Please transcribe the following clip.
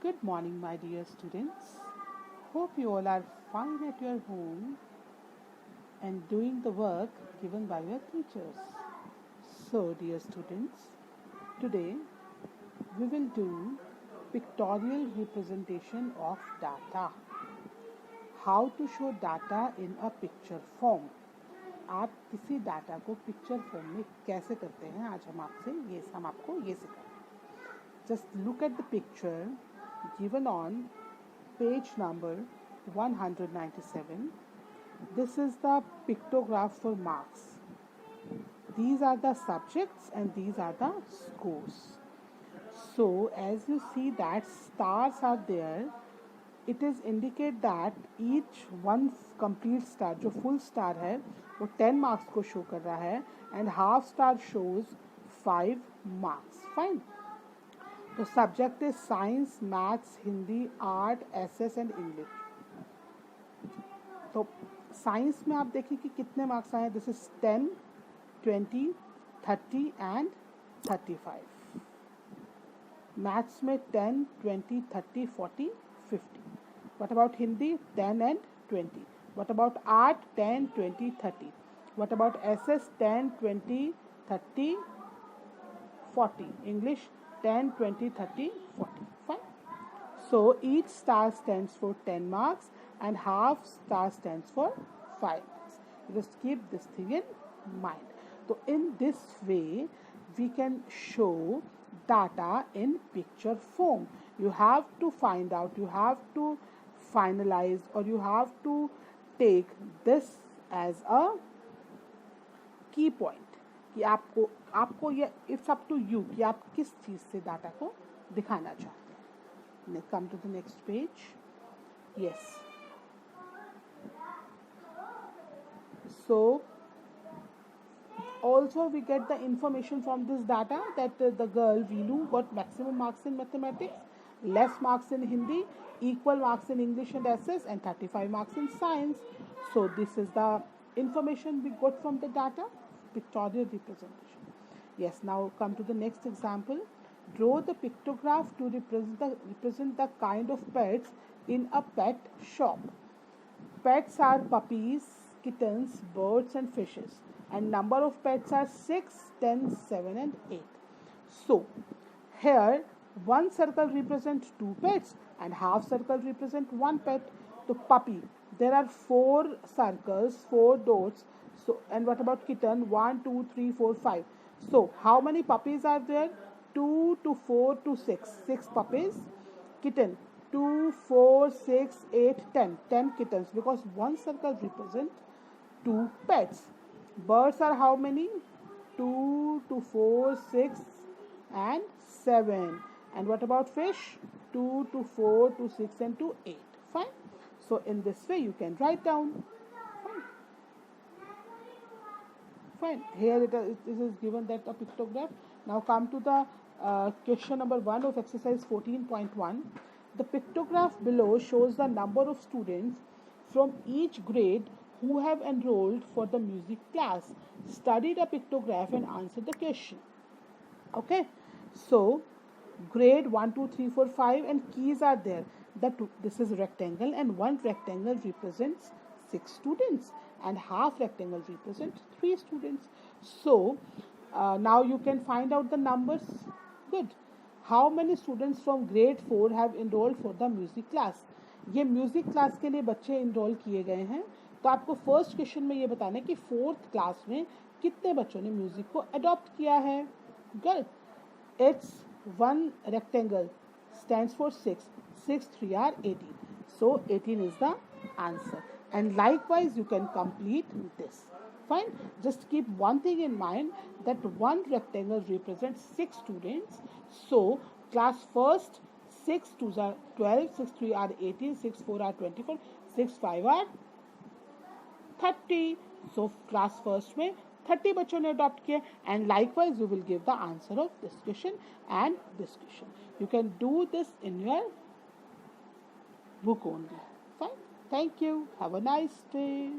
Good morning, my dear students. Hope you all are fine at your home and doing the work given by your teachers. So, dear students, today we will do pictorial representation of data. How to show data in a picture form. आप किसी data को picture form में कैसे करते हैं, आज हम आपको ये सिखाएंगे. Just look at the picture given on page number 197. This is the pictograph for marks. These are the subjects and these are the scores. So as you see that stars are there, it is indicate that each one complete star, जो full star है वो 10 marks को show कर रहा है and half star shows 5 marks. Fine. तो subject है science, maths, Hindi, art, SS and English. तो साइंस में आप देखिए कि कितने मार्क्स आए. This is 10, 20, 30 and 35. मैथ्स में 10, 20, 30, 40, 50. What about Hindi? 10 and 20. What about art? 10, 20, 30. What about SS? 10, 20, 30, 40. English 10, 20, 30, 40. Fine. So each star stands for 10 marks and half star stands for 5 marks. Just keep this thing in mind. So in this way we can show data in picture form. You have to find out, you have to finalize, or you have to take this as a key point. कि आपको ये it's up to you कि आप किस चीज़ से data को दिखाना चाहते हैं. Come to the next page. Yes, so also we get the information from this data that the girl Veenu got maximum marks in mathematics, less marks in Hindi, equal marks in English and SS, and 35 marks in science. So this is the information we got from the data, pictorial representation. Yes, now come to the next example. Draw the pictograph to represent the kind of pets in a pet shop. Pets are puppies, kittens, birds and fishes, and number of pets are 6, 10, 7 and 8. So here one circle represents 2 pets and half circle represent 1 pet. So puppy, there are 4 circles, 4 dots. So and what about kitten? 1, 2, 3, 4, 5. So how many puppies are there? 2 to 4 to 6. 6 puppies. Kitten 2, 4, 6, 8, 10. 10 kittens, because one circle represents 2 pets. Birds are how many? 2 to 4, 6 and 7. And what about fish? 2 to 4 to 6 and to 8. Fine. So in this way you can write down. Fine. Here it is given that a pictograph. Now come to the question number 1 of exercise 14.1. The pictograph below shows the number of students from each grade who have enrolled for the music class. Study the pictograph and answer the question. Okay. So grade 1, 2, 3, 4, 5 and keys are there. This is rectangle and one rectangle represents 6 students and half rectangle represents 3 students. So now you can find out the numbers. Good. How many students from grade 4 have enrolled for the music class? ये music class के लिए बच्चे enrol किए गए हैं. तो आपको first question में ये बताना है कि 4th क्लास में कितने बच्चों ने म्यूजिक को अडॉप्ट किया है. Good. It's one rectangle stands for 6. 6, 3 are 18. So 18 is the answer. And likewise you can complete this. Fine. Just keep one thing in mind, that one rectangle represents 6 students. So class first, 6 2s are 12, 6 3 are 18, 6 4 are 24, 6 5 are 30. So class first में 30 बच्चों ने adopt किया. And likewise you will give the answer of this question and this question. You can do this in your book only. Fine. Thank you. Have a nice day.